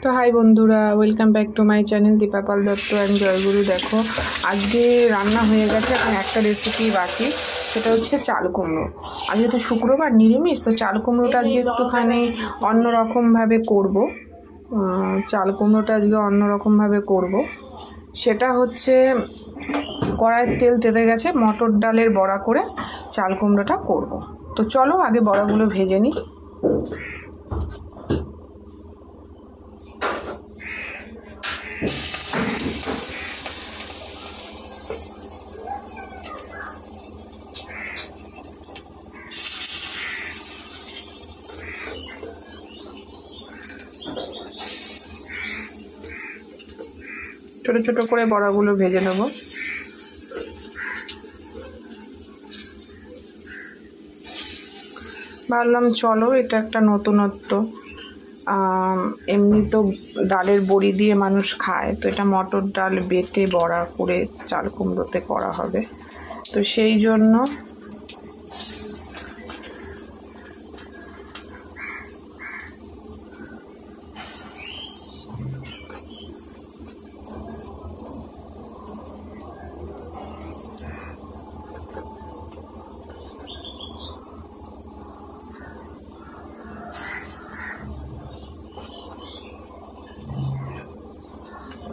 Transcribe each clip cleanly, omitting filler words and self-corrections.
তো হাই বন্ধুরা, welcome back to my channel Dipa Pal Dutta and Joyguru. দেখো আজকে রান্না হয়ে গেছে, এখন একটা রেসিপি বাকি, সেটা হচ্ছে চাল কুমড়ো। আজকে তো শুক্রবার, নিরামিষ, তো চাল কুমড়োটা আজকে একটুখানি অন্যরকমভাবে করব। চাল কুমড়োটা আজকে অন্যরকমভাবে করব। সেটা হচ্ছে কড়াইয়ের তেল তেতে গেছে, মটর ডালের বড়া করে চাল কুমড়োটা করব। তো চলো আগে বড়াগুলো ভেজে নিই। ছোট ছোট করে বড়াগুলো ভেজে নেব। ভাবলাম চলো এটা একটা নতুনত্ব, এমনি তো ডালের বড়ি দিয়ে মানুষ খায়, তো এটা মটর ডাল বেটে বড়া করে চাল কুমড়োতে করা হবে, তো সেই জন্য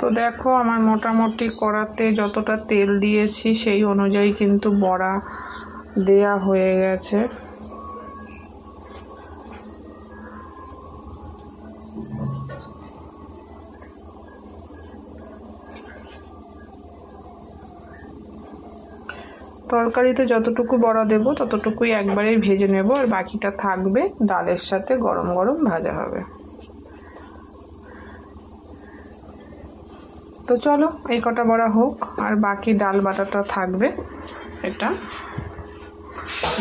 তো দেখো আমার মোটামুটি কড়াতে যতটা তেল দিয়েছি সেই অনুযায়ী কিন্তু বড়া দেয়া হয়ে গেছে। তরকারিতে যতটুকু বড়া দেবো ততটুকুই একবারেই ভেজে নেব, আর বাকিটা থাকবে ডালের সাথে গরম গরম ভাজা হবে। তো চলো এই কটা বড়া হোক, আর বাকি ডাল বাটাটা থাকবে, এটা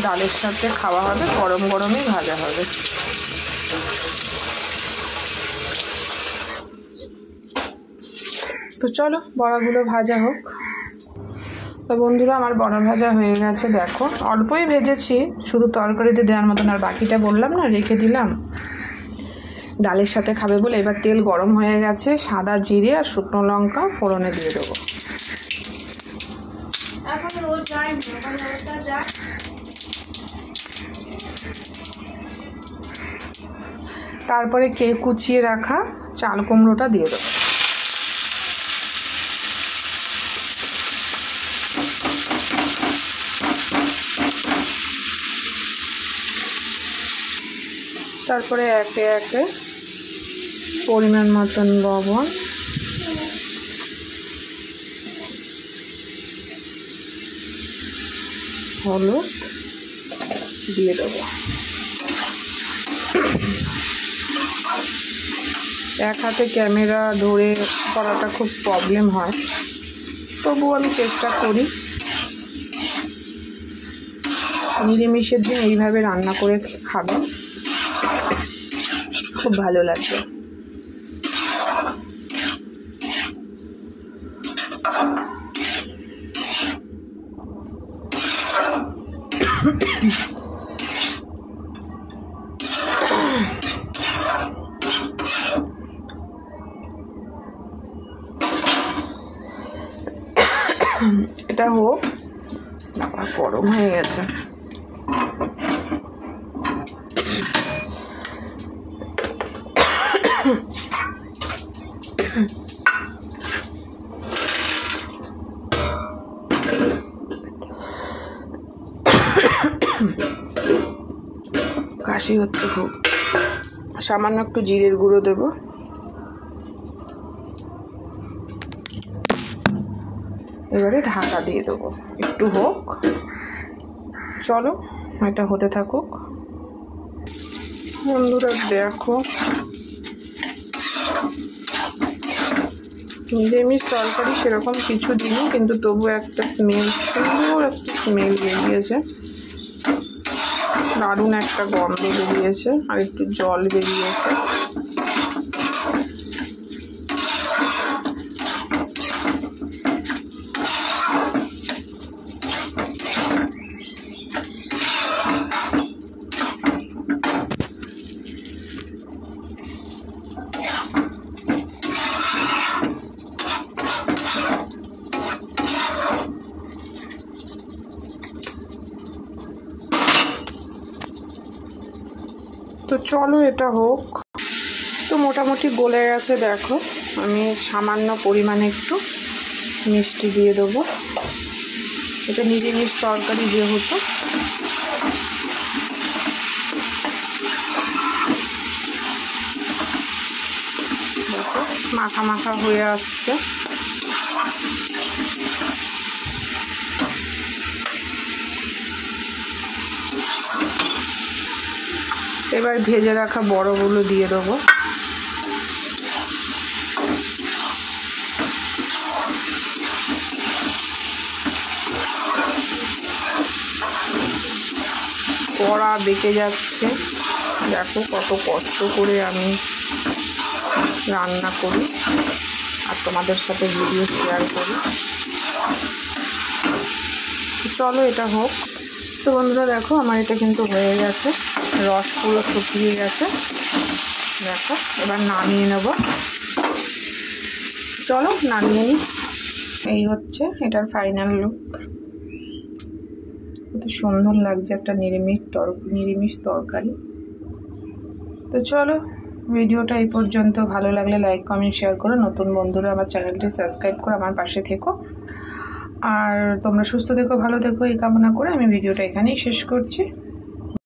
ডালের সাথে খাওয়া হবে, গরম গরমই ভাজা হবে। তো চলো বড়াগুলো ভাজা হোক। তো বন্ধুরা আমার বড়া ভাজা হয়ে গেছে, দেখো অল্পই ভেজেছি, শুধু তরকারিতে দেওয়ার মতন, আর বাকিটা বললাম না রেখে দিলাম ডালের সাথে খাবে বলে। এবার তেল গরম হয়ে গেছে, সাদা জিরে আর শুকনো লঙ্কা ফোড়নে দিয়ে দেবো। তারপরে কুচিয়ে রাখা চাল কুমড়োটা দিয়ে দেবো। তারপরে একে একে পরিমাণ মতন লবণ, হলুদ দিয়ে দেবো। এক হাতে ক্যামেরা ধরে করাটা খুব প্রবলেম হয়, তবুও আমি চেষ্টা করি। নিরামিষের দিন এইভাবে রান্না করে খাবেন, খুব ভালো লাগবে। এটা হোক, গরম হয়ে গেছে। কাশি হচ্ছে খুব, সামান্য একটু জিরের গুঁড়ো দেবো। এবারে ঢাকা দিয়ে দেবো, একটু হোক। চলো এটা হতে থাকুক। বন্ধুরা দেখো নিরামিষ তরকারি সেরকম কিছু দিনই, কিন্তু তবু একটা স্মেল, সুন্দর একটা স্মেল বেরিয়েছে, দারুণ একটা গন্ধ বেরিয়েছে, আর একটু জল বেরিয়েছে। তো চলো এটা হোক। তো মোটামুটি গলে গেছে, দেখো আমি সামান্য পরিমাণে একটু মিষ্টি দিয়ে দেবো। এটা নিরামিষ তরকারি যেহেতু। দেখো মাখা মাখা হয়ে আসছে। এবার ভেজে রাখা বড়গুলো দিয়ে দেবো। কড়া বেঁকে যাচ্ছে, দেখো কত কষ্ট করে আমি রান্না করি আর তোমাদের সাথে ভিডিও শেয়ার করি। চলো এটা হোক। তো বন্ধুরা দেখো আমার এটা কিন্তু হয়ে গেছে, রস পুরো শুকিয়ে গেছে। দেখো এবার নামিয়ে নেব। চলো নামিয়ে নিই। এই হচ্ছে এটার ফাইনাল লুক। কত সুন্দর লাগছে একটা নিরামিষ তরকারি। তো চলো ভিডিওটা এই পর্যন্ত। ভালো লাগলে লাইক কমেন্ট শেয়ার করো। নতুন বন্ধুরা আমার চ্যানেলটি সাবস্ক্রাইব করে আমার পাশে থেকো। আর তোমরা সুস্থ থেকো, ভালো থেকো এই কামনা করে আমি ভিডিওটা এখানেই শেষ করছি।